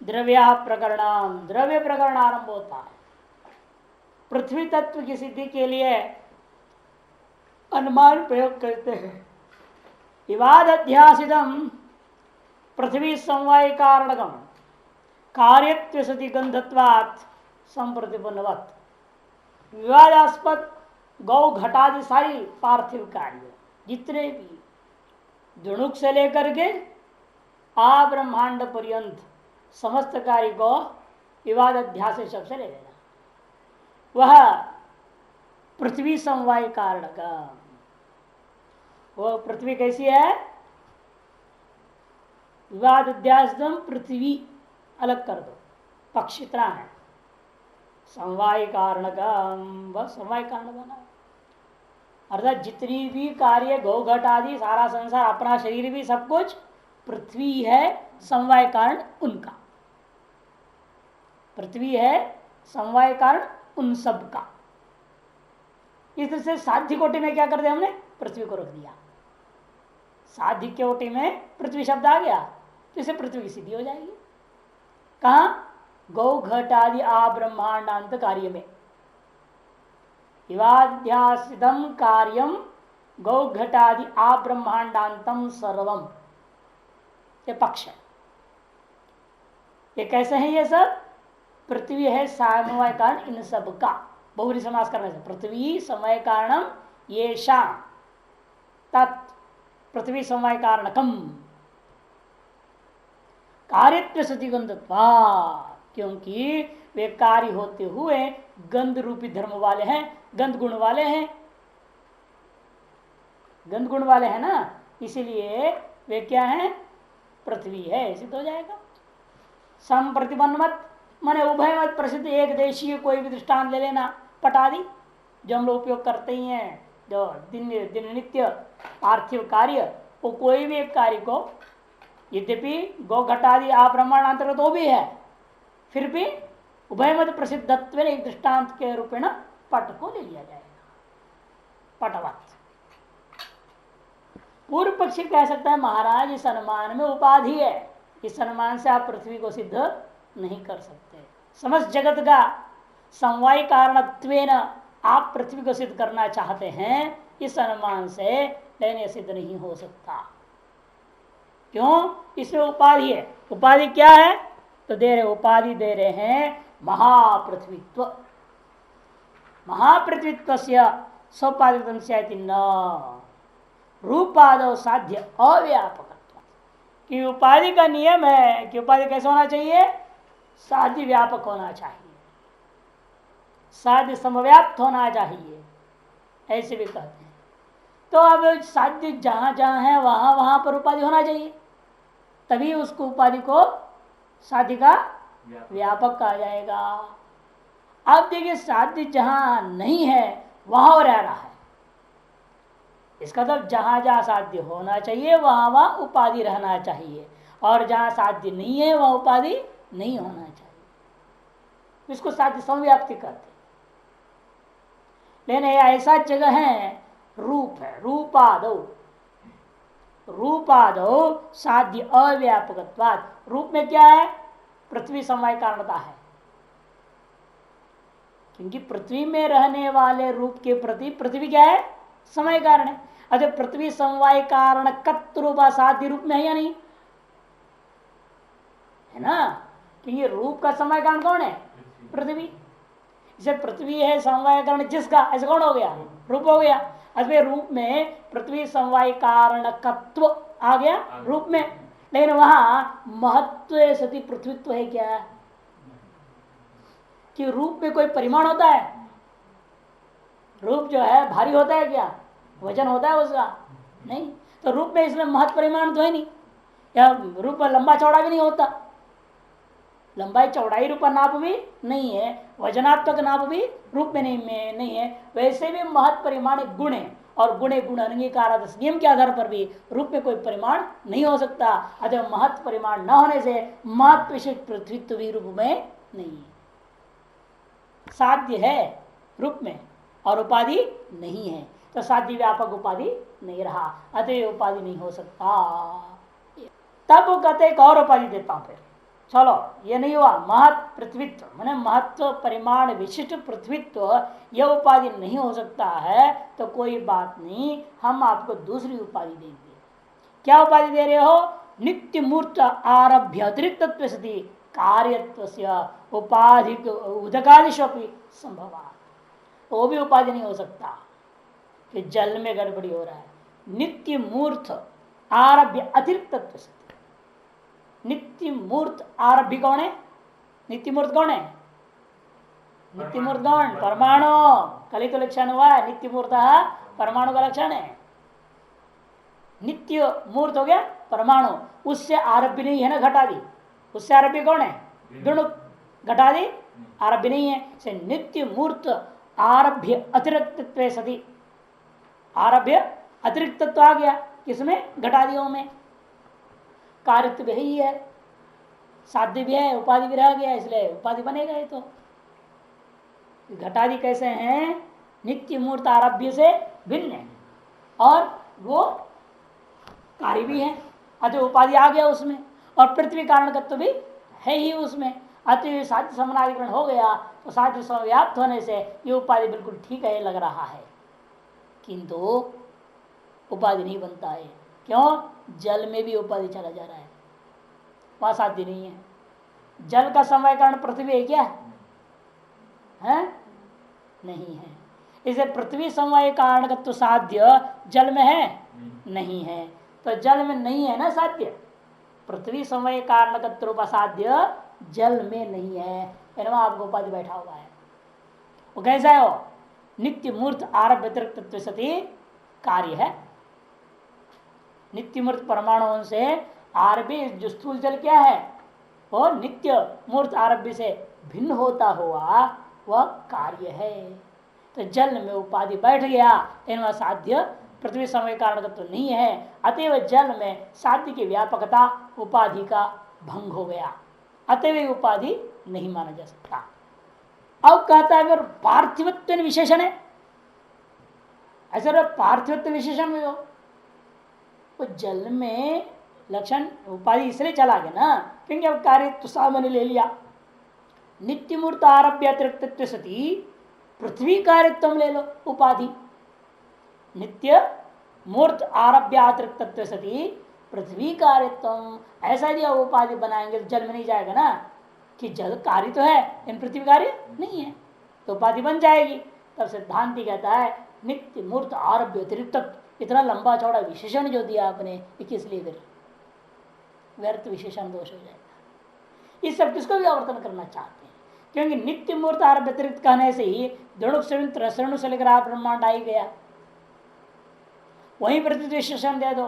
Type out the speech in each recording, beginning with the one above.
द्रव्या प्रकरण, द्रव्य प्रकरण आरंभ होता है। पृथ्वी तत्व की सिद्धि के लिए अनुमान प्रयोग करते हैं। विवाद अध्यासितम पृथ्वी समवाय कारणकम कार्यत्व सति गंधत्वात् संप्रतिपन्नवत्। विवादास्पद गौ घटादि सारी पार्थिव कार्य जितने भी दुणुक से लेकर के आ ब्रह्मांड पर्यंत समस्त कार्य को विवाद अध्यास शब्द से ले लेना। वह पृथ्वी समवाय कारण का, वो पृथ्वी कैसी है? विवाद अध्यास पृथ्वी अलग कर दो, पक्ष इतना है। समवाय कारण का वह समवाय कारण बना, अर्थात जितनी भी कार्य गौ घट आदि सारा संसार अपना शरीर भी सब कुछ पृथ्वी है समवाय कारण उनका। पृथ्वी है समवाय कारण उन सब का। इस तरह से साध्य कोटि में क्या कर दिया हमने? पृथ्वी को रख दिया। साध्य कोटि में पृथ्वी शब्द आ गया तो इसे पृथ्वी की सिद्धि हो जाएगी। कहा? गौ घट आदि आ ब्रह्मांडांत कार्य में। विवाद्यासितम कार्यम गौ घटादि आ ब्रह्मांडांतम सर्वम, ये पक्ष है। ये कैसे है? ये सब पृथ्वी है समवाय कारण इन सब का। बहुवचन समास करने से पृथ्वी समय कारणम ये तत् पृथ्वी समवाय कारणकम कार्यत्व सति गंधत्वा, क्योंकि वे कार्य होते हुए गंध रूपी धर्म वाले हैं, गंध गुण वाले हैं, गंध गुण वाले हैं ना, इसीलिए वे क्या हैं? पृथ्वी है, सिद्ध हो जाएगा। सम प्रतिबन्धमत माने उभय मत प्रसिद्ध एक देशीय कोई भी दृष्टांत ले लेना, पटादि जो हम लोग उपयोग करते ही हैं, जो दिन नित्य पार्थिव कार्य, वो कोई भी एक कार्य को यद्यपि गौ घटादि आ ब्रह्मांड अंतर्गत वो भी है, फिर भी उभय मत प्रसिद्धत्व एक दृष्टांत के रूप में पट को ले लिया जाएगा। पटवत पूर्व पक्षी कह सकता है महाराज इस अनुमान में उपाधि है, इस अनुमान से आप पृथ्वी को सिद्ध नहीं कर सकते। समस्त जगत का समवाय कारणत्वेन आप पृथ्वी को सिद्ध करना चाहते हैं, इस अनुमान से लेने सिद्ध नहीं हो सकता। क्यों? इसमें उपाधि है। उपाधि क्या है? तो दे रहे उपाधि दे रहे हैं महापृथ्वीत्व। महापृथ्वीत्व से सोपाधिकम से न रूपादो साध्य अव्यापक, कि उपाधि का नियम है कि उपाधि कैसे होना चाहिए? साध्य व्यापक होना चाहिए, साध्य समव्याप्त होना चाहिए, ऐसे भी कहते हैं। तो अब साध्य जहां जहां है वहां वहां पर उपाधि होना चाहिए, तभी उसको उपाधि को साध्य का व्यापक कहा जाएगा। अब देखिए साध्य जहां नहीं है वहां रह रहा है, इसका मतलब जहां जहां साध्य होना चाहिए वहां वहां उपाधि रहना चाहिए, और जहां साध्य नहीं है वह उपाधि नहीं होना चाहिए। इसको साध्य समव्याप्ति कहते हैं। लेकिन ऐसा जगह है, रूप है, रूपादो, रूपादो साध्य अव्यापकत्वात्। रूप में क्या है? पृथ्वी समवाय कारणता है, क्योंकि पृथ्वी में रहने वाले रूप के प्रति पृथ्वी क्या है? समय कारण है। अतः पृथ्वी समवाय कारण रूप साध्य रूप में है या नहीं? है ना, क्योंकि रूप का समय कारण कौन है? पृथ्वी। इसे पृथ्वी है समवाय कारण जिसका, ऐसे कौन हो गया? रूप हो गया। अतः रूप में पृथ्वी समवाय कारणकत्व आ गया रूप में। लेकिन वहां महत्व सती पृथ्वीत्व है क्या? कि रूप में कोई परिमाण होता है? रूप जो है भारी होता है क्या? वजन होता है उसका? नहीं। तो रूप में इसमें महत्व परिमाण तो है नहीं, या रूप लंबा चौड़ा भी नहीं होता। लंबाई चौड़ाई रूप नाप भी नहीं है, वजनात्मक नाप भी रूप में नहीं है। वैसे भी महत्व परिमाण गुण है, और गुणे गुण अंगीकार नियम के आधार पर भी रूप में कोई परिमाण नहीं हो सकता। अतः महत्व परिमाण न होने से महत्व विशेष पृथ्वीत्व भी रूप में नहीं है। साध्य है रूप में और उपाधि नहीं है, तो साध्य व्यापक उपाधि नहीं रहा, अतः उपाधि नहीं हो सकता। तब वो कहते एक और उपाधि देता हूं। फिर चलो ये नहीं हुआ, महत पृथ्वीत्व मैंने महत्व परिमाण विशिष्ट पृथ्वीत्व यह उपाधि नहीं हो सकता है, तो कोई बात नहीं, हम आपको दूसरी उपाधि देंगे। क्या उपाधि दे रहे हो? नित्य मूर्त आरभ्य अतिरिक्त सती कार्यत्व उपाधि उदकादिशपि संभव, वो भी उपाधि नहीं हो सकता कि जल में गड़बड़ी हो रहा है। नित्य मूर्त आरभ्य अतिरिक्त, नित्य मूर्त आरभ्य कौन है? नित्य मूर्त कौन है? नित्य मूर्त कौन? परमाणु। कल ही तो लक्षण हुआ है, नित्य मूर्त परमाणु का लक्षण है। नित्य मूर्त हो गया परमाणु, उससे आरभ्य नहीं है ना घटादि, उससे आरभ्य कौन है? गुणुक। घटादि आरभ्य नहीं है, से नित्य मूर्त आरभ्य अतिरिक्त सती, आरभ्य अतिरिक्त आ गया किसमें? घटादियों में। कार्यत्व ही है, साध्य भी है, उपाधि भी रह गया, इसलिए उपाधि बनेगा। ये तो घटादि कैसे हैं? नित्य मूर्त आरभ्य से भिन्न है और वो कार्य भी है, अतः उपाधि आ गया उसमें, और पृथ्वी कारणकत्व भी है ही उसमें। अतः साध्य समानाधिकरण हो गया, तो साध्य समव्याप्त होने से ये उपाधि बिल्कुल ठीक है लग रहा है, किंतु उपाधि नहीं बनता है। क्यों? जल में भी उपाधि चला जा रहा है, वहां साध्य नहीं है। जल का समवाय कारण पृथ्वी है क्या? है? नहीं है। इसे पृथ्वी समवाय कारण का तो साध्य जल में है? नहीं है। तो जल में नहीं है ना साध्य, पृथ्वी समवाय कारण का साध्य जल में नहीं है, आपको उपाधि बैठा हुआ है। वो कैसा है? वो नित्य मूर्त आरभ्य अतिरिक्त सती कार्य है। नित्य मूर्त परमाणुओं से आरभ्य जो स्थूल जल क्या है? वो नित्य मूर्त आरभ्य से भिन्न होता हुआ वह कार्य है। तो जल में उपाधि बैठ गया, लेकिन साध्य पृथ्वी समय कारण तो नहीं है, अतएव जल में साध्य की व्यापकता उपाधि का भंग हो गया, अतएव उपाधि नहीं माना जा सकता। अब कहता है पार्थिवत्व विशेषण है, ऐसा पार्थिवत्व विशेषण में हो तो जल में लक्षण उपाधि इसलिए चला गया ना, क्योंकि अब कार्य तो सामान्य ले लिया। नित्य मूर्त आरभ्य अतिरिक्त सती पृथ्वी कार्यत्व ले लो उपाधि, नित्य मूर्त आरभ्य अतिरिक्त सती पृथ्वी कार्यत्व, ऐसा यदि उपाधि बनाएंगे तो जल में नहीं जाएगा ना, कि जल कार्य तो है इन पृथ्वी कार्य नहीं है, तो उपाधि बन जाएगी। तब सिद्धांति कहता है नित्य मूर्त आरभ्य अतिरिक्त, इतना लंबा चौड़ा विशेषण जो दिया आपने, किस लिए फिर व्यर्थ विशेषण दोष हो जाएगा। इस सब किसको भी आवर्तन करना चाहते हैं, क्योंकि नित्य मूर्त आरभ्य अतिरिक्त कहने से ही दृढ़ से लेकर आप ब्रह्मांड आ ही गया, वहीं पृथ्वी विशेषण दे दो,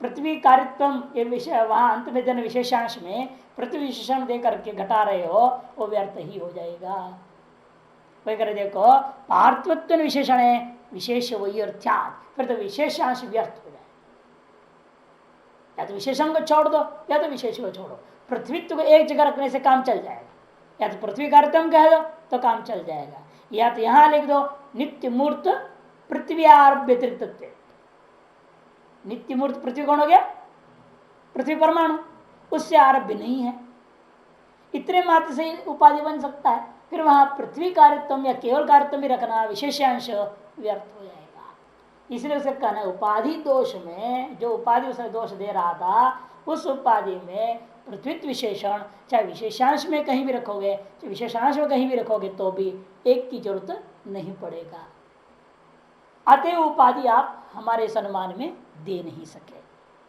पृथ्वी कार्यत्व ये विषय वहां अंत में देने विशेषांश में पृथ्वी विशेषण दे करके घटा रहे हो, वो व्यर्थ ही हो जाएगा। वही करे देखो पार्थवत्व विशेषण है, विशेष वही अर्थात, फिर तो विशेषांश व्यर्थ हो जाए। या तो विशेषण को छोड़ दो या तो विशेष को छोड़ो, पृथ्वीत्व को एक जगह रखने से काम चल जाएगा। या तो पृथ्वी कार्यत्म कह दो तो काम चल जाएगा, या तो यहां लिख दो नित्य मूर्त पृथ्वी आरभ्य अतिरिक्त। नित्य मूर्त पृथ्वी कौन हो गया? पृथ्वी परमाणु, उससे आरभ्य नहीं है, इतने मात्र से उपाधि बन सकता है। फिर वहां पृथ्वी कार्यत्म या केवल कार्यत्म भी रखना, विशेषांश व्यर्थ हो जाएगा। इसलिए उसे कहना उपाधि दोष में, जो उपाधि उसने दोष दे रहा था उस उपाधि में पृथ्वीत्व विशेषण चाहे विशेषांश में कहीं भी रखोगे, चाहे विशेषांश में कहीं भी रखोगे, तो भी एक की जरूरत नहीं पड़ेगा। अतः उपाधि आप हमारे सम्मान में दे नहीं सके।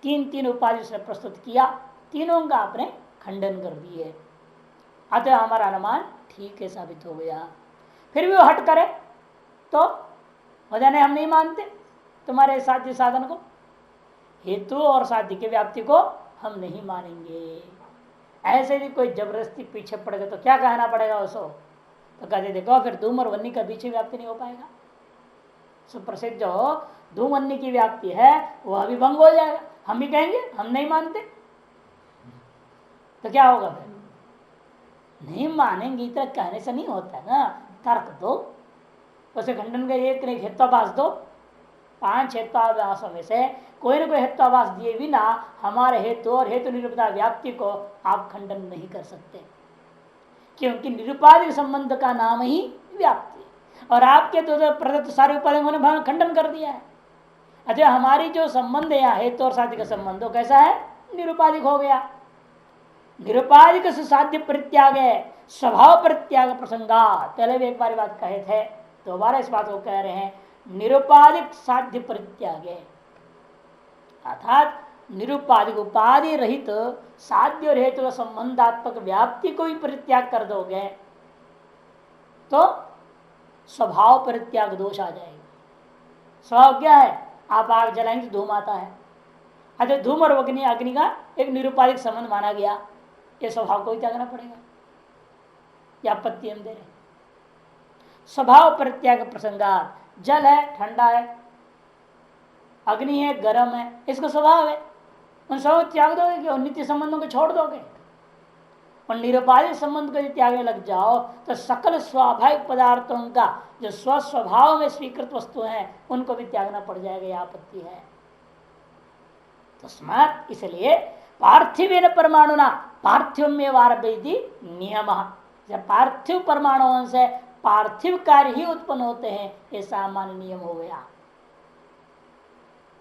तीन उपाधि उसने प्रस्तुत किया, तीनों का आपने खंडन कर दिए, अतः हमारा अनुमान ठीक है साबित हो गया। फिर भी वो हट करे तो हो जाने हम नहीं मानते तुम्हारे साध्य साधन को, हेतु और साध्य की व्याप्ति को हम नहीं मानेंगे। ऐसे भी कोई जबरदस्ती पीछे पड़ गए तो क्या कहना पड़ेगा उसको? तो कहते देखो फिर धूम और वन्नी का बीच व्याप्ति नहीं हो पाएगा। सुप्रसिद्ध जो धूम वन्नी की व्याप्ति है वह भी भंग हो जाएगा, हम भी कहेंगे हम नहीं मानते, तो क्या होगा? फिर नहीं मानेंगे, इतना कहने से नहीं होता है ना, तर्क दो, उसे खंडन का एक नहीं हेत्वाभास दो, 5 हेत्वाभासों में से कोई ना कोई हेत्वाभास दिए बिना हमारे हेतु और हेतु निरूपता व्याप्ति को आप खंडन नहीं कर सकते, क्योंकि निरुपाधिक संबंध का नाम ही व्याप्ति, और आपके तो प्रदत्त सारे उपाधियों ने खंडन कर दिया है। अच्छा, हमारी जो संबंध है यहाँ हेतु और साध्य का संबंध वो कैसा है? निरुपाधिक हो गया। निरुपाधिक से साध्य परित्याग है, स्वभाव परित्याग प्रसंगा। पहले भी एक बार बात कहे थे, दोबारा इस बात को कह रहे हैं, निरुपाधिक साध्य परित्याग है, अर्थात निरुपाधिक उपाधि रहित साध्य और हेतु संबंधात्मक व्याप्ति को भी परित्याग कर दोगे तो स्वभाव परित्याग दोष आ जाएगा। स्वभाव क्या है? आप आग जलाएंगे तो धूम आता है। अच्छा, धूम और अग्नि, अग्नि का एक निरुपाधिक संबंध माना गया, ये स्वभाव को ही त्यागना पड़ेगा, या आपत्ति हम दे रहे। स्वभाव परित्याग प्रसंगात, जल है ठंडा है, अग्नि है गर्म है, इसका स्वभाव है, उन सब त्याग दोगे कि नित्य संबंधों को छोड़ दोगे? और निरुपाधिक संबंध को यदि त्यागने लग जाओ तो सकल स्वाभाविक पदार्थों का जो स्वस्वभाव में स्वीकृत वस्तु है उनको भी त्यागना पड़ जाएगा, यह आपत्ति है। तस्मात् इसलिए पार्थिव परमाणु ना पार्थिव में वारभेदी नियम, जब पार्थिव परमाणुओं से पार्थिव कार्य ही उत्पन्न होते हैं, ये सामान्य नियम हो गया।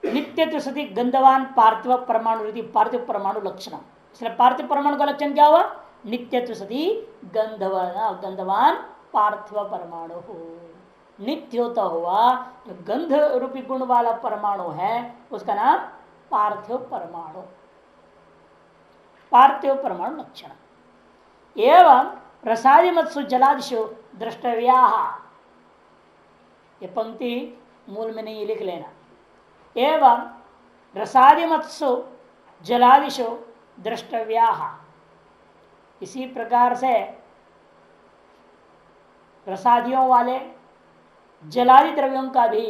नित्य सती गंधवान पार्थिव परमाणु यदि पार्थिव परमाणु लक्षण, इसलिए पार्थिव परमाणु का लक्षण क्या हुआ? नित्य सती गंधवान पार्थिव परमाणु हो, नित्य होता हुआ जो गंध रूपी गुण वाला परमाणु है उसका नाम पार्थिव परमाणु, पार्थिव परमाणु लक्षण। एवं रसादिमत्सु जलादिशु द्रष्टव्या, ये पंक्ति मूल में नहीं लिख लेना। एवं रसादिमत्सु जलादिशु द्रष्टव्या, इसी प्रकार से रसादियों वाले जलादि द्रव्यों का भी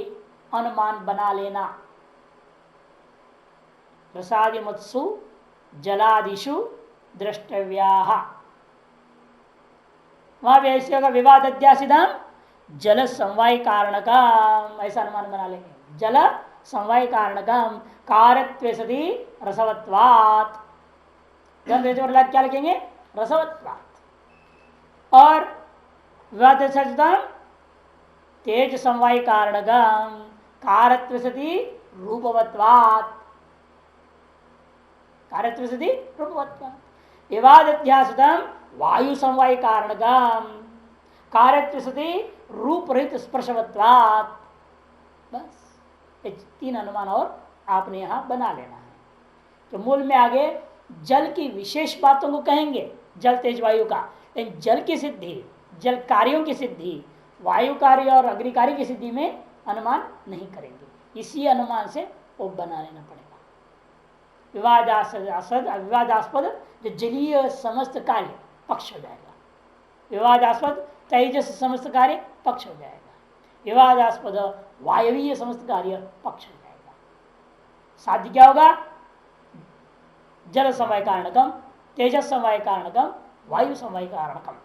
अनुमान बना लेना। रसादिमत्सु जलादिषु द्रष्टव्या, वहां भी ऐसे होगा विवाद अध्यासिदम जल समवाय कारणकम, ऐसा अनुमान बना लेंगे। जल समवाय कारणकम कारत्वे सति रसवत्वात्, गंध क्या लिखेंगे? रसवत्वात्। और विवाद अध्यासिदम तेज समवाय कारणकम कारत्वे सति रूपवत्वात्, कारत्वे सति रूपवत्वात्। विवाद अध्यासिदम वायु समवाय कारणकम कारत्वे सति रूप रहित स्पर्शवत्वात्। बस ये 3 अनुमान और आपने यहां बना लेना है। तो मूल में आगे जल की विशेष बातों को कहेंगे, जल तेज वायु का, लेकिन जल की सिद्धि, जल कार्यों की सिद्धि, वायु कार्य और अग्नि कार्य की सिद्धि में अनुमान नहीं करेंगे। इसी अनुमान से वो बना लेना पड़ेगा। विवादास्पद जो जलीय समस्त कार्य पक्ष हो जाएगा, विवादास्पद तेजस समस्त कार्य पक्ष हो जाएगा, विवादास्पद वायवीय समस्त कार्य पक्ष हो जाएगा। साध्य क्या होगा? जल समवाय कारणकम, तेजस समवाय कारणकम, वायु समवाय कारणकम।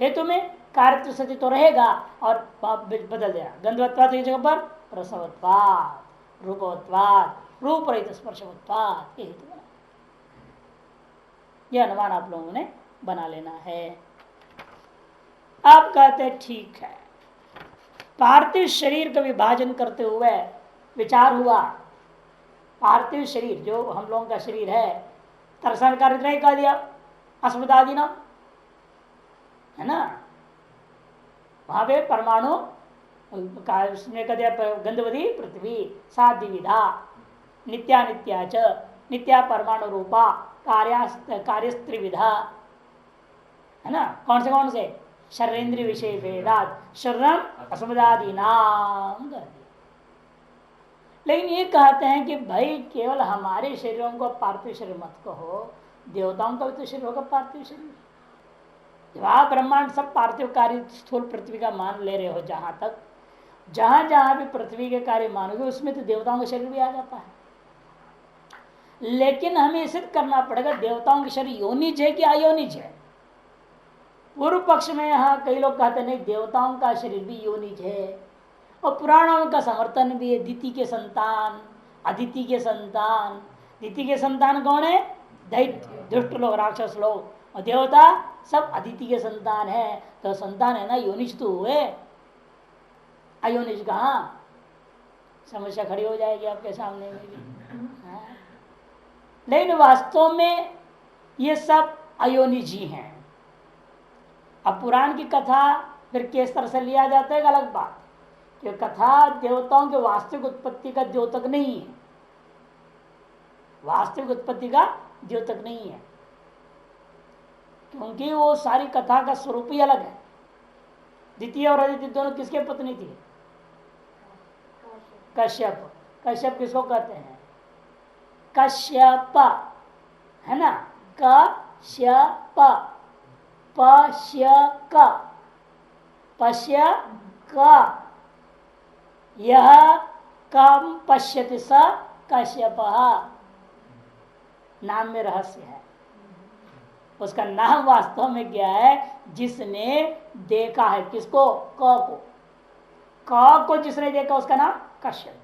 हेतु में कार्यत्व सती तो रहेगा और बदल देगा, गंधवत्वाद की जगह पर रसवत्वाद, रूपवत्वाद, रूप रहित स्पर्शवत्वाद, ये हेतु बना। यह अनुमान आप लोगों ने बना लेना है। आप कहते ठीक है, पार्थिव शरीर का विभाजन करते हुए विचार हुआ, पार्थिव शरीर जो हम लोगों का शरीर है, तरसन कार्य नहीं कह दिया, अस्मदादि नाम है ना, वहां पे परमाणु उसने कह दिया गंधवती पृथ्वी साध्य विधा नित्या नित्या च नित्या परमाणु रूपा कार्यस्त्रिविधा है ना। कौन से शरीरेंद्रिय विषय भेदात शरणम असमदादि नाम। लेकिन ये कहते हैं कि भाई केवल हमारे शरीरों को पार्थिव शरीर मत कहो, देवताओं का भी तो शरीर होगा पार्थिव शरीर। जब आप ब्रह्मांड सब पार्थिव कार्य स्थूल पृथ्वी का मान ले रहे हो, जहां तक जहां जहां भी पृथ्वी के कार्य मानोगे उसमें तो देवताओं का शरीर भी आ जाता है। लेकिन हमें सिद्ध करना पड़ेगा देवताओं के शरीर योनिज है कि अयोनिज है। पूर्व पक्ष में यहाँ कई लोग कहते नहीं, देवताओं का शरीर भी योनिज है और पुराणों का समर्थन भी है। दिति के संतान, अदिति के संतान। दिति के संतान कौन है? दैत्य, दुष्ट लोग, राक्षस लोग। और देवता सब अदिति के संतान है। तो संतान है ना, योनिज तो हुए, अयोनिज कहाँ? समस्या खड़ी हो जाएगी आपके सामने में भी। हाँ? लेकिन वास्तव में ये सब अयोनिज ही हैं। अब पुराण की कथा फिर किस तरह से लिया जाता है एक अलग बात, कि कथा देवताओं के वास्तविक उत्पत्ति का द्योतक नहीं है। वास्तविक उत्पत्ति का द्योतक नहीं है, क्योंकि वो सारी कथा का स्वरूप ही अलग है। द्वितीय और अदिति दोनों किसके पत्नी थी? कश्यप। कश्यप किसको कहते हैं? कश्यप, है ना? कश्यप, पश्य क, पश्य क, यह कम पश्यति स कश्यप। नाम में रहस्य है। उसका नाम वास्तव में क्या है? जिसने देखा है। किसको? क को जिसने देखा उसका नाम कश्यप।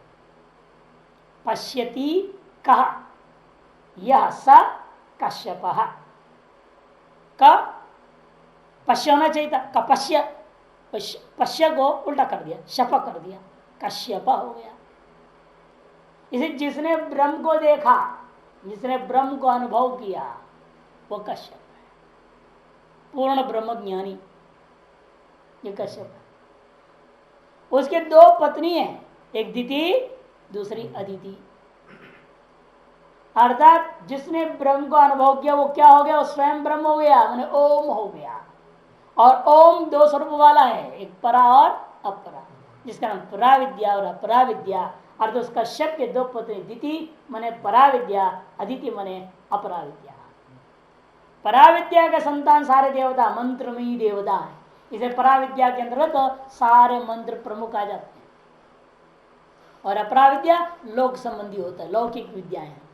पश्यति कहा, यह स कश्यप। क पश्य होना चाहिए था, कपश्य। पश्य को उल्टा कर दिया, शप कर दिया, कश्यप हो गया। इसे जिसने ब्रह्म को देखा, जिसने ब्रह्म को अनुभव किया, वो कश्यप है। पूर्ण ब्रह्म ज्ञानी ये कश्यप है। उसके दो पत्नी हैं, एक दिति, दूसरी अदिति। अर्थात जिसने ब्रह्म को अनुभव किया वो क्या हो गया? वो स्वयं ब्रह्म हो गया, माने ओम हो गया। और ओम दो स्वरूप वाला है, एक परा और अपरा, जिसका नाम पराविद्या और अपराविद्या। अर्थ उस कश्यप के दो पत्नी, दिति मने पराविद्या, अदिति मने अपराविद्या। पराविद्या के संतान सारे देवता मंत्रमयी देवता है। इसे पराविद्या के अंतर्गत तो सारे मंत्र प्रमुख आ जाते हैं। और अपराविद्या लोक संबंधी होता है, लौकिक विद्याएं हैं।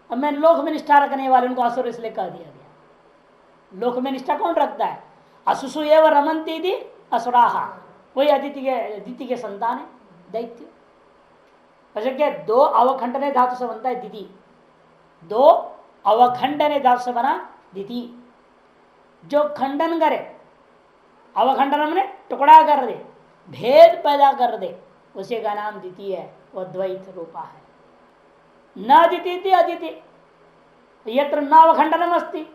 अब मैं लोक में निष्ठा रखने वाले उनको असुर इसलिए कह दिया गया। लोक में निष्ठा कौन रखता है? असुसु एवं रमन्ति थी असुराहा, वही अदिति के संतान है, दैत्य। क्या दो अवखंडने धातु से बनता है दिति, दो अवखंडने धातु से बना दिति। जो खंडन करे, अवखंडन मैंने टुकड़ा कर दे, भेद पैदा कर दे, उसी का नाम दिति है। वह द्वैत रूपा है। न अदिति अदिति यत्र न अवखंडनम अस्ति,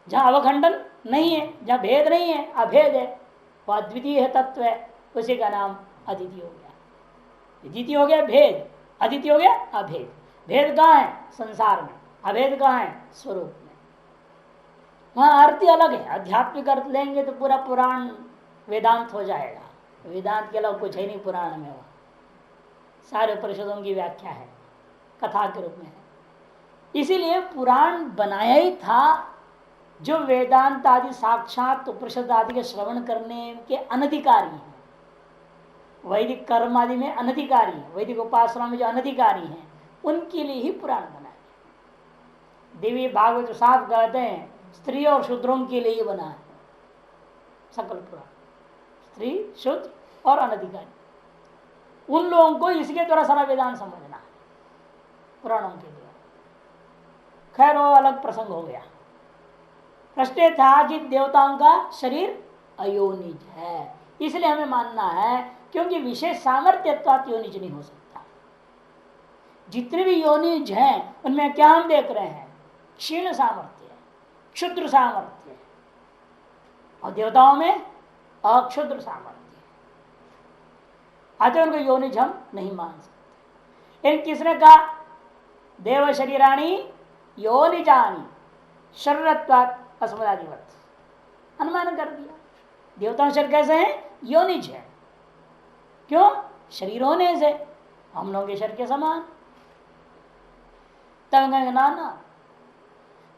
जहां अवखंडन नहीं है, जहां भेद नहीं है, अभेद है, वह अद्वितीय है, तत्व है, उसी का नाम अदिति हो गया। द्वितीय हो गया भेद, अदिति हो गया अभेद। भेद कहाँ है? संसार में। अभेद कहाँ है? स्वरूप में। वहां अर्थ अलग है। आध्यात्मिक अर्थ लेंगे तो पूरा पुराण वेदांत हो जाएगा। वेदांत के अलावा कुछ है नहीं पुराण में। वह सारे उपनिषदों की व्याख्या है, कथा के रूप में है। इसीलिए पुराण बनाया ही था जो वेदांत आदि साक्षात उपनिषद आदि के श्रवण करने के अनधिकारी हैं। वैदिक कर्म आदि में अनधिकारी है, वैदिक उपासना में जो अनधिकारी हैं उनके लिए ही पुराण बना है। देवी भागवत साफ कहते हैं स्त्री और शूद्रों के लिए बना है सकल पुराण। स्त्री, शूद्र और अनधिकारी, उन लोगों को इसके द्वारा सारा वेदांत समझना है, पुराणों के द्वारा। खैर वो अलग प्रसंग हो गया। प्रश्न था कि देवताओं का शरीर अयोनिज है, इसलिए हमें मानना है, क्योंकि विशेष सामर्थ्यत्वात् योनिज नहीं हो सकता। जितने भी योनिज हैं उनमें क्या हम देख रहे हैं? क्षीण सामर्थ्य, क्षुद्र सामर्थ्य, और देवताओं में अक्षुद्र सामर्थ्य। अतः उनको योनिज हम नहीं मान सकते। इन किसने कहा? देव शरीराणी योनिजानी शरीरत्वात् अस्मदादिवत, अनुमान कर दिया। देवताओं शरीर कैसे हैं? योनिज है। क्यों? शरीर होने से हम लोगों के शरीर के समान। तब कहेंगे ना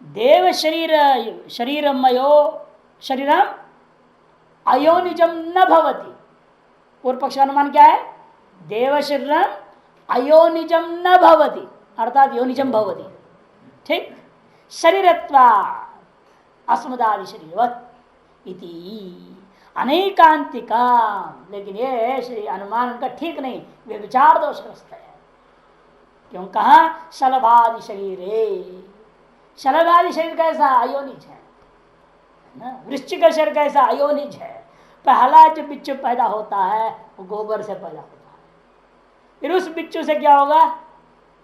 देव शरीरमयो शरीरम अयोनिजम न भवति। पूर्व पक्ष अनुमान क्या है? देव शरीरम अयोनिजम न भवति, अर्थात योनिजम भवति। ठीक, शरीरत्वा अस्मदादि शरीरवत इति। अनेकांतिका, लेकिन ये श्री अनुमान का ठीक नहीं, वे विचार दोषग्रस्त है। क्यों कहा शलभादि शरीर, शलभादि शरीर कैसा अयोनिज है ना, वृश्चिक का शरीर कैसा अयोनिज है। पहला जो बिच्छू पैदा होता है वो गोबर से पैदा होता है, फिर उस बिच्छू से क्या होगा,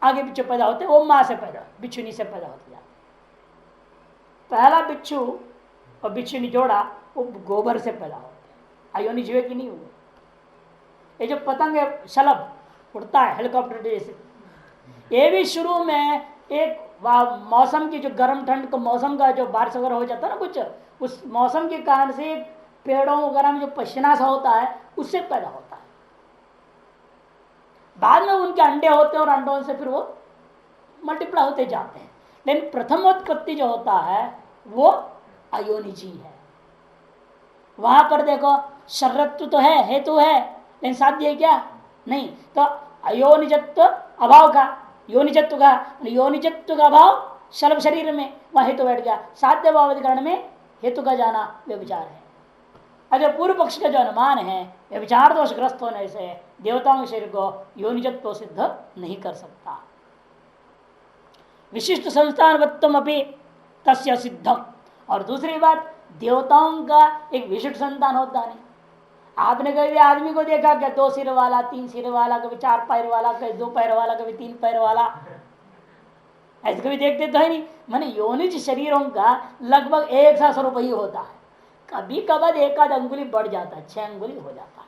आगे बिच्छू पैदा होते वो माँ से पैदा, बिच्छुनी से पैदा होते जाते। पहला बिच्छू और बिच्छुनी जोड़ा वो गोबर से पैदा होते हैं, अयोनिज हुए कि नहीं हुए। ये जो पतंग है शलभ उड़ता है हेलीकॉप्टर जैसे, ये भी शुरू में एक मौसम की जो गर्म ठंड का मौसम का जो बारिश वगैरह हो जाता है ना कुछ, उस मौसम के कारण से पेड़ों वगैरह में जो पसीना सा होता है उससे पैदा होता है। बाद में उनके अंडे होते हैं और अंडों से फिर वो मल्टीप्लाई होते जाते हैं, लेकिन प्रथमोत्पत्ति जो होता है वो अयोनिजी है। वहां पर देखो शरत्व तो है, हेतु है, लेकिन साध्य है क्या नहीं। तो अयोनिजत्व अभाव का, योनिजत्व का, योनिजत्व का अभाव शलभ शरीर में, वह हेतु बैठ गया। साध्य भाव अधिकरण में हेतु का जाना व्यभिचार है। अच्छा, पूर्व पक्ष का जो अनुमान है व्यभिचार दोषग्रस्त होने से देवताओं के शरीर को योनिजत्व सिद्ध नहीं कर सकता। विशिष्ट संस्थानवत्वम अपि तस्य सिद्धम, और दूसरी बात देवताओं का एक विशिष्ट संतान होता नहीं। आपने कभी आदमी को देखा क्या, 2 सिर वाला, 3 सिर वाला, कभी 4 पैर वाला, कभी 2 पैर वाला, कभी 3 पैर वाला, ऐसे कभी देखते तो है नहीं। माने योनिज शरीरों का लगभग एक सा स्वरूप ही होता है। कभी कभार एक आध अंगुली बढ़ जाता है, 6 अंगुली हो जाता है,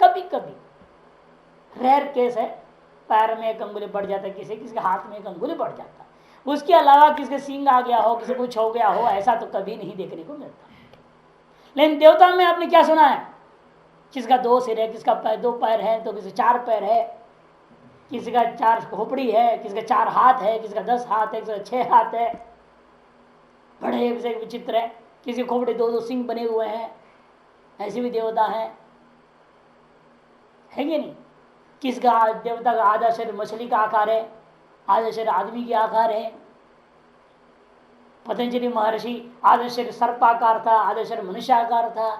कभी कभी रेयर केस है, पैर में 1 अंगुली बढ़ जाता है, किसी के हाथ में 1 अंगुली बढ़ जाता है। उसके अलावा किसके सींग आ गया हो, किसी कुछ हो गया हो, ऐसा तो कभी नहीं देखने को मिलता। लेकिन देवता में आपने क्या सुना है, किसका 2 सिर है, किसका 2 पैर है, तो किसी 4 पैर है, किसी का 4 खोपड़ी है, किसी का 4 हाथ है, किसी का 10 हाथ है, किसी का 6 हाथ है, बड़े विचित्र है। किसी खोपड़ी 2-2 सिंह बने हुए हैं, ऐसे भी देवता है कि नहीं। किसका देवता का आधा शरीर मछली का आकार है, आधा शरीर आदमी के आकार है। पतंजलि महर्षि आधा शरीर सर्पाकार था, आधा शरीर मनुष्य आकार था।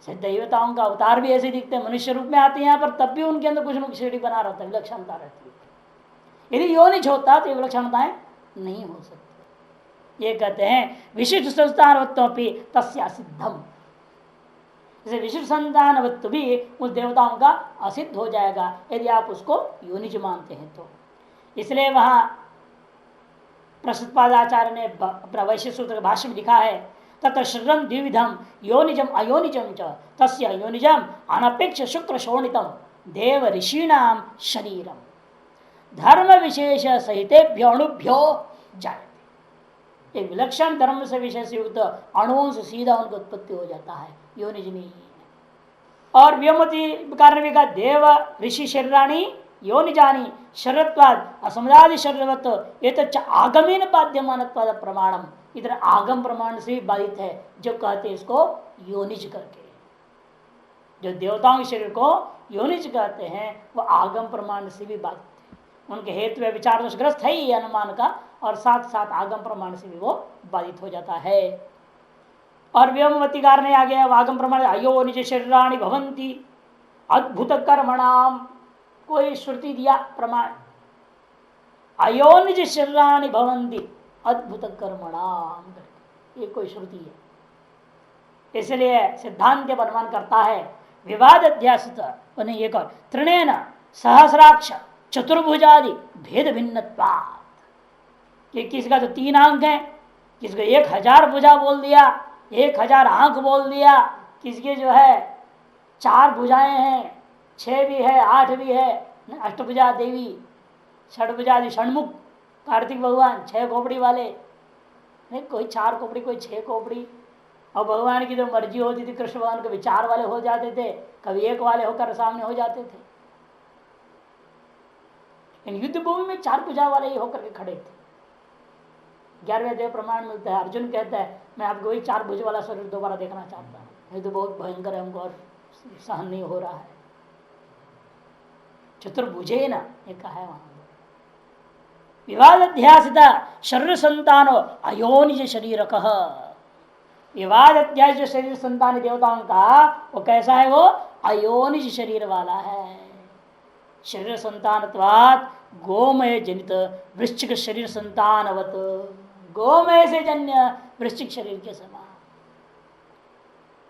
देवताओं का अवतार भी ऐसे दिखते हैं, मनुष्य रूप में आते हैं यहाँ पर, तब भी उनके अंदर कुछ न कुछ शरीर बना रहता है, विलक्षणता रहती है। यदि योनिज होता तो विलक्षणताएं नहीं हो सकती। ये कहते हैं विशिष्ट संतानवत्वी तस्या सिद्धम, जैसे विशिष्ट संतानवत्व भी उस देवताओं का असिद्ध हो जाएगा यदि आप उसको योनिज मानते हैं तो। इसलिए वहां प्रसिद्धपादाचार्य ने अपना वैशिष्ट सूत्र के भाष्य में लिखा है, तत्र शरीरम द्विविधम योनिजम अयोनिजम च तस्य अयोनिजम अनपेक्ष शुक्र शोणितम देव ऋषीणाम शरीरम धर्म विशेष सहितेभ्यो अणुभ्यो जायते। एक विलक्षण धर्म से विशेष युक्त अणुओं से सीधा उनको उत्पत्ति हो जाता है, योनिज नहीं है। और व्योमति कारण भी कहा देव ऋषि शरीराणी योनिजानी शरीरत्वाद असमदादि शरीरवत ये तो आगमेन बाध्यमानत्वाद प्रमाणम, इधर आगम प्रमाण से भी बाधित है जो कहते हैं इसको योनिज करके। जो देवताओं के शरीर को योनिज कहते हैं वो आगम प्रमाण से भी बाधित है। उनके हेतु में विचार दोषग्रस्त है ये अनुमान का, और साथ साथ आगम प्रमाण से भी वो बाधित हो जाता है। और व्योमवती कारण आ गया आगम प्रमाण अयोनिज शरीराणि भवंती अद्भुत कर्मणाम, कोई श्रुति दिया प्रमाण अयोनिज शरीराणि भवंती अद्भुत कर्मणाम, ये कोई श्रुति है। इसलिए सिद्धांत अनुमान करता है विवाद अध्यासित एक और तृणेन सहस्राक्ष चतुर्भुजादि भेद भिन्नत्वात्, कि किसका तो 3 आंख है, किसको 1000 भुजा बोल दिया, 1000 आंख बोल दिया, किसके जो है 4 भुजाएं हैं, 6 भी है, 8 भी है, अष्टभुजा देवी, षडभुजादि षणमुख कार्तिक भगवान 6 खोपड़ी वाले, नहीं कोई 4 खोपड़ी कोई 6 खोपड़ी। और भगवान की जो मर्जी होती थी कृष्ण भगवान कभी 4 वाले हो जाते थे, कभी 1 वाले होकर सामने हो जाते थे। इन युद्ध भूमि में 4 भुजा वाले ही होकर के खड़े थे। 11वें देव प्रमाण मिलता है, अर्जुन कहता है मैं आपको वही 4 भुज वाला शरीर दोबारा देखना चाहता हूँ, ये तो बहुत भयंकर है, हमको और सहन नहीं हो रहा है। चतुर्भुजे न एक है वहां विवाद अध्यासित शरीर संतानो अयोनिज शरीर कह, विवाद अध्याय जो शरीर संतान देवताओं का वो कैसा है, वो अयोनिज शरीर वाला है। शरीर संतानत्वात् गोमय जनित वृश्चिक शरीर संतानवत, गोमय से जन्य वृश्चिक शरीर के समान।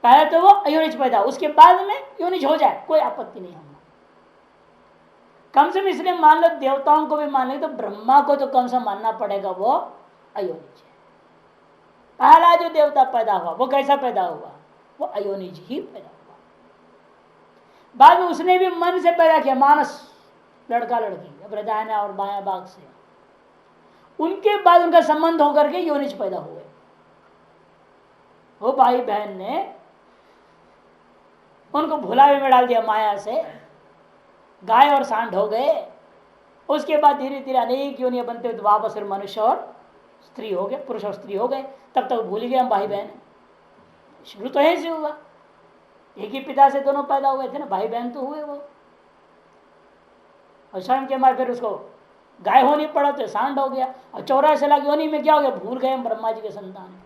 पहले तो वो अयोनिज पैदा, उसके बाद में योनिज हो जाए, कोई आपत्ति नहीं होगा। कम से कम इसलिए मान लो, देवताओं को भी मान ले तो ब्रह्मा को तो कम से मानना पड़ेगा वो अयोनिज है। पहला जो देवता पैदा हुआ वो कैसा पैदा हुआ, वो अयोनिज ही पैदा हुआ। बाद में उसने भी मन से पैदा किया, मानस, लड़का लड़की, अब दाहिना और बायां भाग से। उनके बाद उनका संबंध होकर के योनिज पैदा हुए। वो भाई बहन ने उनको भुलावे में डाल दिया माया से, गाय और सांड हो गए। उसके बाद धीरे धीरे अनेक योनियां बनते हुए वापस फिर मनुष्य और स्त्री हो गए, पुरुष और स्त्री हो गए। तब तक भूल गए हम भाई बहन। शुरू तो ऐसे हुआ, एक ही पिता से दोनों पैदा हुए थे ना, भाई बहन तो हुए वो। और स्वयं के बाद फिर उसको गाय होनी पड़ा तो सांड हो गया, और 84 लाख योनि में क्या हो गया, भूल गए हम ब्रह्मा जी के संतान।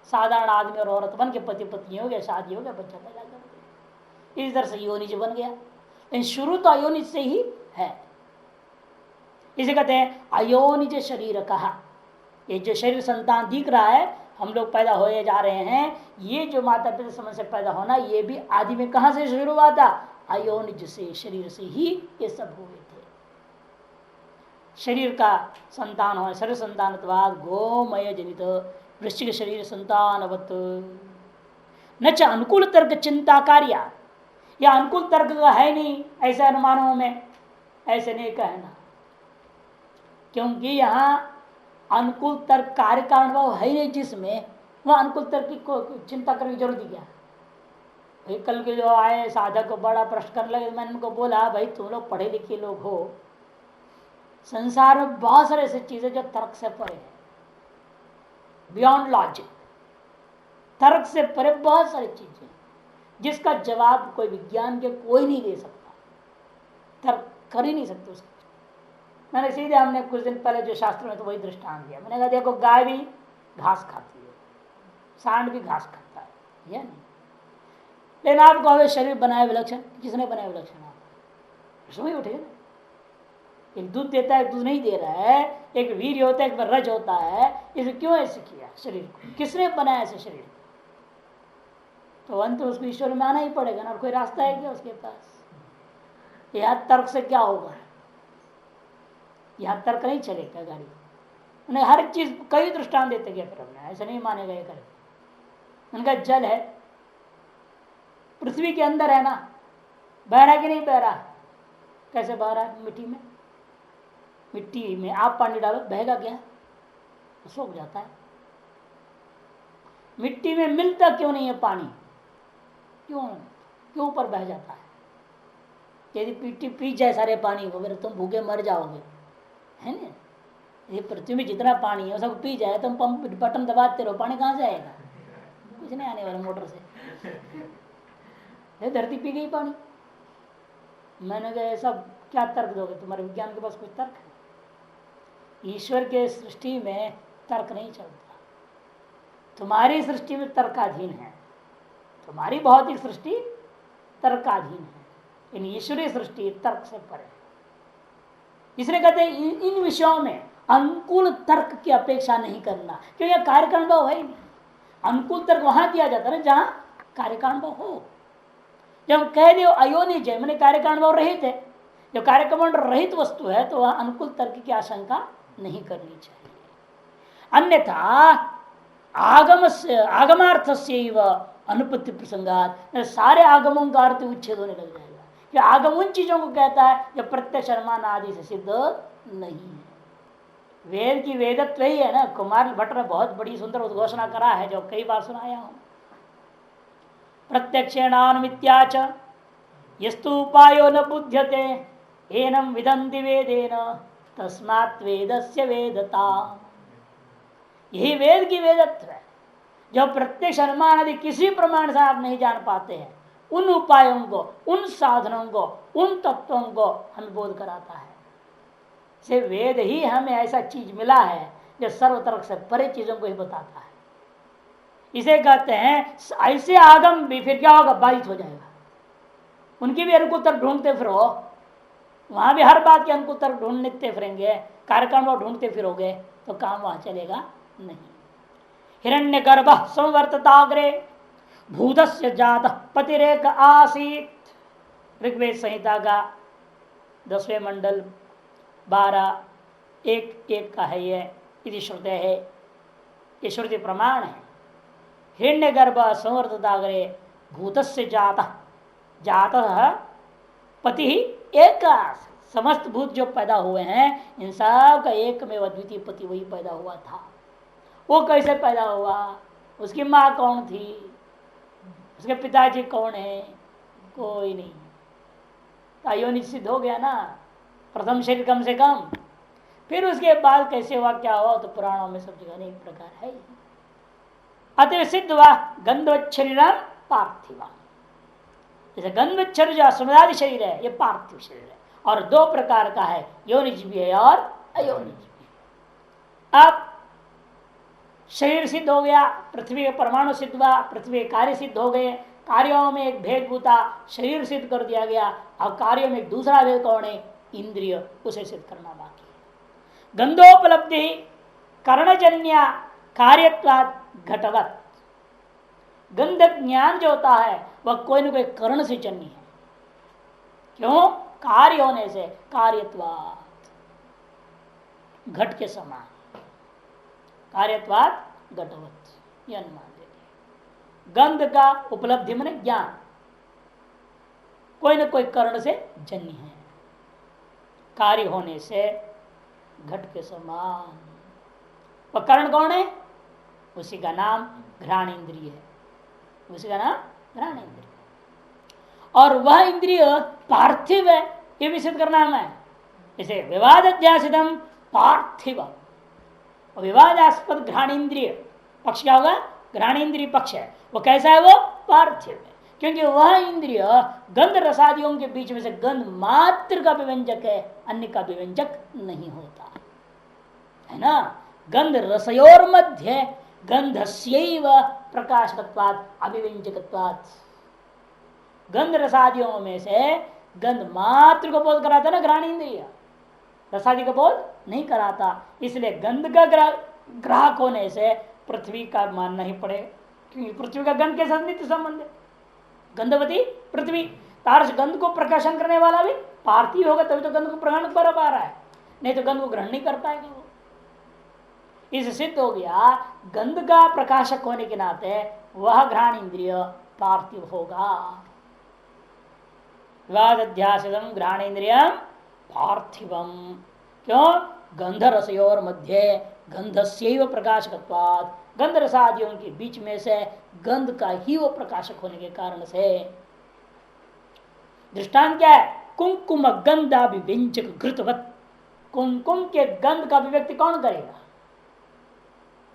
साधारण आदमी और औरत बन के पति पत्नी हो गया, शादी हो गया, बच्चा पैदा कर दिया। इस तरह से योनिज बन गया, लेकिन शुरू तो अयोनिज से ही है। इसे कहते हैं अयोनिज शरीर कहा। ये जो शरीर संतान दिख रहा है, हम लोग पैदा होए जा रहे हैं, ये जो माता पिता समय से पैदा होना, ये भी आदि में कहां से शुरू हुआ था, अयोनिज से, शरीर से ही ये सब हुए थे। शरीर का संतान हो, शरीर संतानत्वाद गोमय जनित वृश्चिक शरीर संतानवत न च अनुकूल तर्क चिंता कार्या। या अनुकूल तर्क का है नहीं ऐसे अनुमानों में, ऐसे नहीं कहना, क्योंकि यहां अनुकूल तर्क कार्य कारण भाव है नहीं, जिसमें वह अनुकूल तर्क की चिंता करने की जरूरत क्या। भाई कल के जो आए साधक को बड़ा प्रश्न करने लगे, मैंने उनको बोला भाई तुम लोग पढ़े लिखे लोग हो, संसार में बहुत सारे ऐसी चीजें जो तर्क से परे है, बियॉन्ड लॉजिक, तर्क से परे बहुत सारी चीजें जिसका जवाब कोई विज्ञान के कोई नहीं दे सकता, तर्क कर ही नहीं सकते उसका। मैंने सीधे, हमने कुछ दिन पहले जो शास्त्र में तो वही दृष्टांत दिया, मैंने कहा देखो गाय भी घास खाती है, सांड भी घास खाता है, या नहीं, लेकिन आप कहोगे शरीर बनाए विलक्षण, किसने बनाए विलक्षण, आप समझ उठे ना। एक दूध देता है, दूध नहीं दे रहा है, एक वीर होता है, एक रज होता है, इसे क्यों ऐसे किया शरीर को, किसने बनाया ऐसे शरीर, तो अंत उसको ईश्वर में आना ही पड़ेगा ना, और कोई रास्ता है क्या उसके पास। यह तर्क से क्या होगा, यह तर्क नहीं चलेगा गाड़ी, उन्हें हर चीज कई दृष्टांत देते गए, फिर हमने ऐसे नहीं मानेगा ये करे। उनका जल है, पृथ्वी के अंदर है ना, बह रहा कि नहीं बह रहा, कैसे बह रहा है, मिट्टी में, मिट्टी में आप पानी डालो बहेगा क्या, सूख जाता है। मिट्टी में मिलता क्यों नहीं है पानी, क्यों क्यों ऊपर बह जाता है। यदि मिट्टी पी जाए सारे पानी को, फिर तुम भूखे मर जाओगे, है ना। ये पृथ्वी में जितना पानी है सब पी जाए, तुम पंप बटन दबाते रहो, पानी कहाँ से आएगा, कुछ नहीं आने वाला मोटर से। धरती पी गई पानी, मैंने कहा सब क्या तर्क दोगे, तुम्हारे विज्ञान के पास कुछ तर्क है। ईश्वर के सृष्टि में तर्क नहीं चलता, तुम्हारी सृष्टि में तर्काधीन है, तुम्हारी भौतिक सृष्टि तर्काधीन है, इन ईश्वरीय सृष्टि तर्क से परे। इसलिए कहते हैं इन विषयों में अनुकूल तर्क की अपेक्षा नहीं करना, क्योंकि कार्यकारण भाव है ही नहीं। अनुकूल तर्क वहां दिया जाता है जहां कार्यकारण भाव हो। जब कह दो अयोनिज है, मैंने कार्यकारण भाव रहित है, जो कार्यकारण रहित वस्तु है तो वह अनुकूल तर्क की आशंका नहीं करनी चाहिए। अन्यथा आगम से आगमार्थ से अनुपत्ति प्रसंगात, सारे आगमों का अर्थ उच्छेद होने लग जाएगा। कि आगम उन चीजों को कहता है जो प्रत्यक्ष अनुमान आदि से सिद्ध नहीं है। वेद की वेदत्व ही है ना। कुमार भट्ट ने बहुत बड़ी सुंदर उद्घोषणा करा है, जो कई बार सुनाया हूं। प्रत्यक्षेणानुमित्याच यस्तु उपायो न बुध्यते एनम विदन्ति वेदेन तस्मात् वेदस्य वेदता। यही वेद की वेदत्व है। जो प्रत्यक्ष अनुमान आदि किसी प्रमाण से आप नहीं जान पाते हैं, उन उपायों को, उन साधनों को, उन तत्वों को हमें बोध कराता है। से वेद ही हमें ऐसा चीज मिला है जो सर्व तरफ से परे चीजों को ही बताता है। इसे कहते हैं ऐसे आगम भी फिर क्या होगा, बाधित हो जाएगा। उनकी भी अनुकूल ढूंढते फिरो, वहां भी हर बात के अनुकूल ढूंढते फिरेंगे, कार्यक्रम वो ढूंढते फिरोगे तो काम वहां चलेगा नहीं। हिरण्य गर्भ संवर्तताग्रे भूतस्य जात पतिरेक आसीत। ऋग्वेद संहिता का 10वें मंडल 12:1-1 का है ये। यदि श्रुते है, ये श्रुति प्रमाण है। हिरण्य गर्भ संवर्तताग्रे भूतस्य जात, जातः पति ही एक, समस्त भूत जो पैदा हुए हैं इन सब का एक में अद्वितीय पति वही पैदा हुआ था। वो कैसे पैदा हुआ, उसकी माँ कौन थी, उसके पिताजी कौन है, कोई नहीं। अयोनिज सिद्ध हो गया ना, प्रथम शरीर कम से कम। फिर उसके बाद कैसे हुआ क्या हुआ तो पुराणों में सब जगह अनेक प्रकार है। अतः सिद्ध हुआ गंधवत शरीर पार्थिवा। जैसे गंधवत शरीर जो समुदाय शरीर है ये पार्थिव शरीर है, और दो प्रकार का है, योनिज भी है और अयोनिज भी है। अब शरीर सिद्ध हो गया, पृथ्वी के परमाणु सिद्ध हुआ, पृथ्वी के कार्य सिद्ध हो गए, कार्यों में एक भेद भूता शरीर सिद्ध कर दिया गया। अब कार्यों में एक दूसरा भेद कौन है, इंद्रिय, उसे सिद्ध करना बाकी है। गंधोपलब्धि कर्णजन्य कार्यत्वात् घटवत। गंध ज्ञान जो होता है वह कोई न कोई कर्ण से जन्य है। क्यों, कार्य होने से, कार्यत्वात्, घट के समान, कार्यत्वात् घटवत, यह अनुमान देते। गंध का उपलब्धि माने ज्ञान, कोई न कोई कर्ण से जन्य है, कार्य होने से घट के समान। वह कर्ण कौन है, उसी का नाम घ्राण इंद्रिय है, उसी का नाम घ्राण इंद्रिय। और वह इंद्रिय पार्थिव है, ये भी सिद्ध करना है। जैसे विवाद अध्यासितम पार्थिव, विवादास्पद घ्राणेन्द्रिय पक्ष क्या होगा, घ्राणेन्द्रिय पक्ष है, वो कैसा है, वो पार्थिव है। क्योंकि वह इंद्रिय गंध रसादियों के बीच में से गंध मात्र का विव्यंजक है, अन्य का विव्यंजक नहीं होता है ना। गंध रसयोर मध्य गंधस्यैव प्रकाशकत्वात् अभिव्यंजकत्वात्। गंध रसादियों में से गंध मात्र को बोध कराता ना घ्राणेन्द्रिय, रसादि का बोध नहीं कराता। इसलिए गंध का ग्राहक होने से पृथ्वी का मानना ही पड़ेगा, क्योंकि पृथ्वी का गंध के साथ नित्य संबंध है। गंधवती पृथ्वी, तारस गंध को प्रकाशन करने वाला भी पार्थिव होगा, तभी तो गंध को ग्रहण कर पा रहा है, नहीं तो गंध को ग्रहण नहीं कर पाएगा वो। इस सिद्ध हो गया गंध का प्रकाशक होने के नाते वह घ्राण इंद्रिय पार्थिव होगा। विवादाध्यासितम घ्राणेन्द्रियम पार्थिवम। क्यों, गंध रसयोर मध्य गंधस्यैव प्रकाशकत्वात्, गंध रसादियों के बीच में से गंध का ही वो प्रकाशक होने के कारण से। दृष्टांत क्या है, कुंकुम गंधाभिव्यंजक घृतवत। कुंकुम के गंध का अभिव्यक्ति कौन करेगा,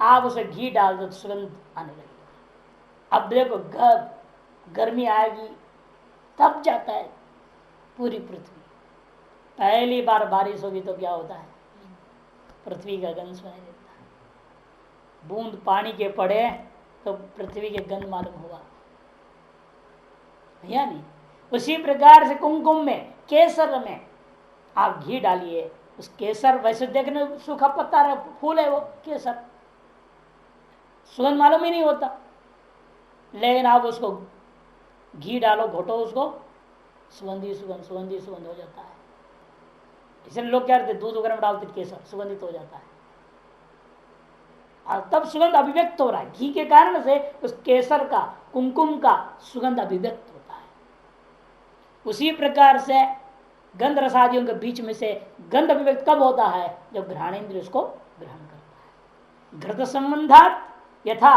आप उसे घी डाल दो तो सुगंध आने लगेगा। अब देखो गर्मी आएगी तब जाता है पूरी पृथ्वी। पहली बार बारिश होगी तो क्या होता है, पृथ्वी का गंध सुनाई देता है। बूंद पानी के पड़े तो पृथ्वी के गंध मालूम होगा, या नहीं। उसी प्रकार से कुमकुम में, केसर में आप घी डालिए, उस केसर वैसे देखने सूखा पत्ता फूल है वो केसर, सुगंध मालूम ही नहीं होता। लेकिन आप उसको घी डालो, घोटो उसको, सुगंधी सुगंध सुगंधी सुगंध हो जाता है। इसलिए लोग क्या करते, दूध वगैरह में डालते केसर, सुगंधित हो जाता है। और तब सुगंध अभिव्यक्त हो रहा है, घी के कारण से उस केसर का, कुमकुम का सुगंध अभिव्यक्त होता है। उसी प्रकार से गंध रसादियों के बीच में से गंध अभिव्यक्त कब होता है, जब घ्राणेन्द्रिय उसको ग्रहण करता है। घृत संबंधात यथा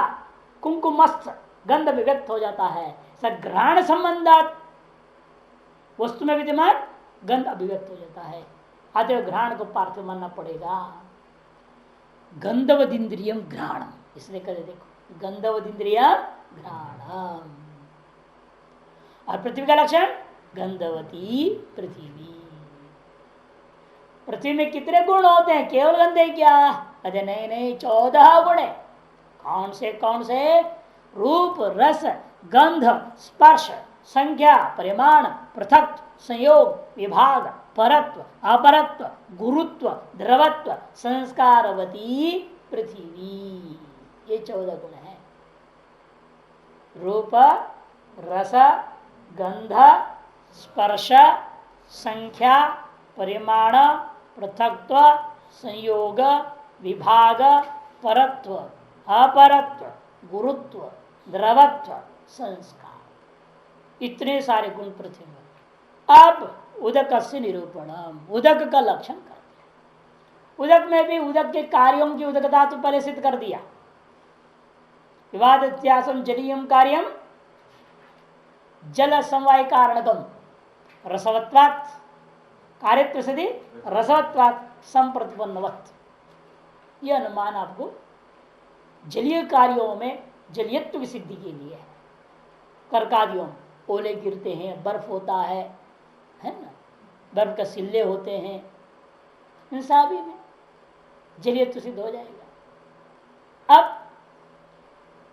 कुमकुमस्थ गंध अभिव्यक्त हो जाता है, घ्राण संबंधात वस्तु में विद्यमान गंध अभिव्यक्त हो जाता है। अतः घ्राण को पार्थिव मानना पड़ेगा। गंधवद इंद्रियम घ्राणम, इसलिए कहते देखो गंधवद इंद्रियम घ्राणम। और पृथ्वी का लक्षण गंधवती पृथ्वी। पृथ्वी में कितने गुण होते हैं, केवल गंध है क्या, अरे नहीं नहीं, 14 गुण है। कौन से कौन से, रूप रस गंध स्पर्श संख्या परिमाण पृथक संयोग विभाग परत्व अपरत्व गुरुत्व द्रवत्व संस्कारवती पृथ्वी, ये 14 गुण है। रूप रस गंध स्पर्श संख्या परिमाण पृथक्त्व संयोग विभाग परत्व अपरत्व गुरुत्व द्रवत्व संस्कार, इतने सारे गुण पृथ्वी में। अब उदक से निरूपण, उदक का लक्षण कर दिया। उदक में भी उदक के कार्यों की उदकता तो पहले सिद्ध कर दिया। विवाद इत्यासम जलीयम कार्यम जल समवाय कारणकम रसवत्वात् कार्यत्व सदी रसवत्वात् संप्रतिपन्नवत्, यह अनुमान आपको जलीय कार्यों में जलीयत्व की सिद्धि के लिए है। कर्कादियों ओले गिरते हैं, बर्फ होता है ना, बर्फ का सिल्ले होते हैं, इन सभी में जलीयत्व सिद्ध हो जाएगा। अब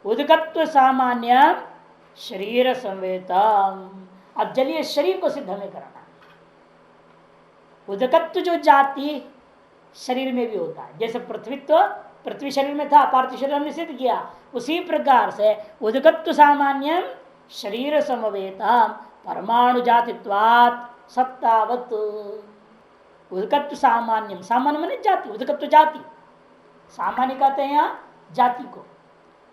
उदकत्व सामान्य शरीर संवेतम, अब जलीय शरीर को सिद्ध हमें करना। उदकत्व जो जाति शरीर में भी होता है, जैसे पृथ्वीत्व पृथ्वी शरीर में था, पार्थिव शरीर हमने सिद्ध किया, उसी प्रकार से उदकत्व सामान्य शरीर समवेता परमाणु जातित्वात् सत्तावत। उदकत्व सामान्य, सामान्य माने जाति, उदकत्व जाति, सामान्य कहते हैं यहाँ जाति को।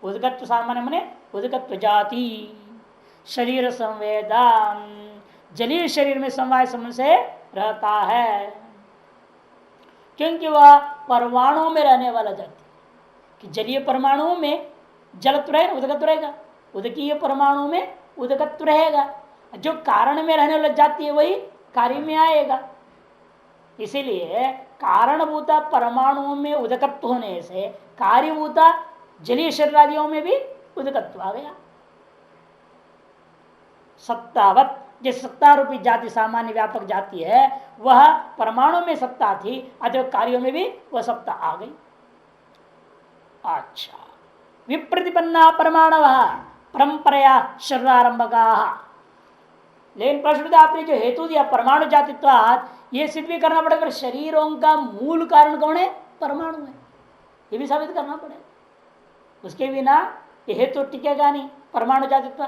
उदकत्व सामान्य माने उदकत्व जाति शरीर संवेदा, जलीय शरीर में समवाय संबंध से रहता है, क्योंकि वह परमाणुओं में रहने वाला जाति। कि जलीय परमाणुओं में जलत्व रहेगा, उदकत्व रहेगा, उदकीय परमाणु में उदकत्व रहेगा। जो कारण में रहने वाला जाति है वही कार्य में आएगा। इसीलिए कारणभूता परमाणुओं में उदकत्व होने से कार्यभूता जलीय शरीरादियों में भी उदकत्व आ गया। सत्तावत, जिस सत्ता रूपी जाति सामान्य व्यापक जाति है वह परमाणु में सत्ता थी, अतः कार्यों में भी वह सत्ता आ गई। अच्छा, विप्रतिपन्ना परमाणव परंपराया शरीरारंभका, लेकिन प्रश्न आपने जो हेतु दिया परमाणु जातित्वात्, ये सिद्ध भी करना पड़ेगा शरीरों का मूल कारण कौन है, परमाणु है, ये भी साबित करना पड़ेगा। उसके बिना ये हेतु टिकेगा नहीं परमाणु जातित्व।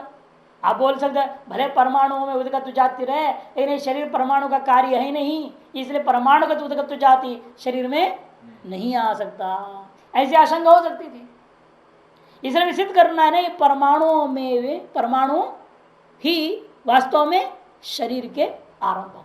आप बोल सकते भले परमाणुओं में उदकत्व जाति रहे, लेकिन शरीर परमाणु का कार्य है ही नहीं, इसलिए परमाणुगत उदकत्व जाति शरीर में नहीं आ सकता, ऐसी आशंका हो सकती थी। इसलिए सिद्ध करना है नहीं, परमाणुओं में परमाणु ही वास्तव में शरीर के आरंभ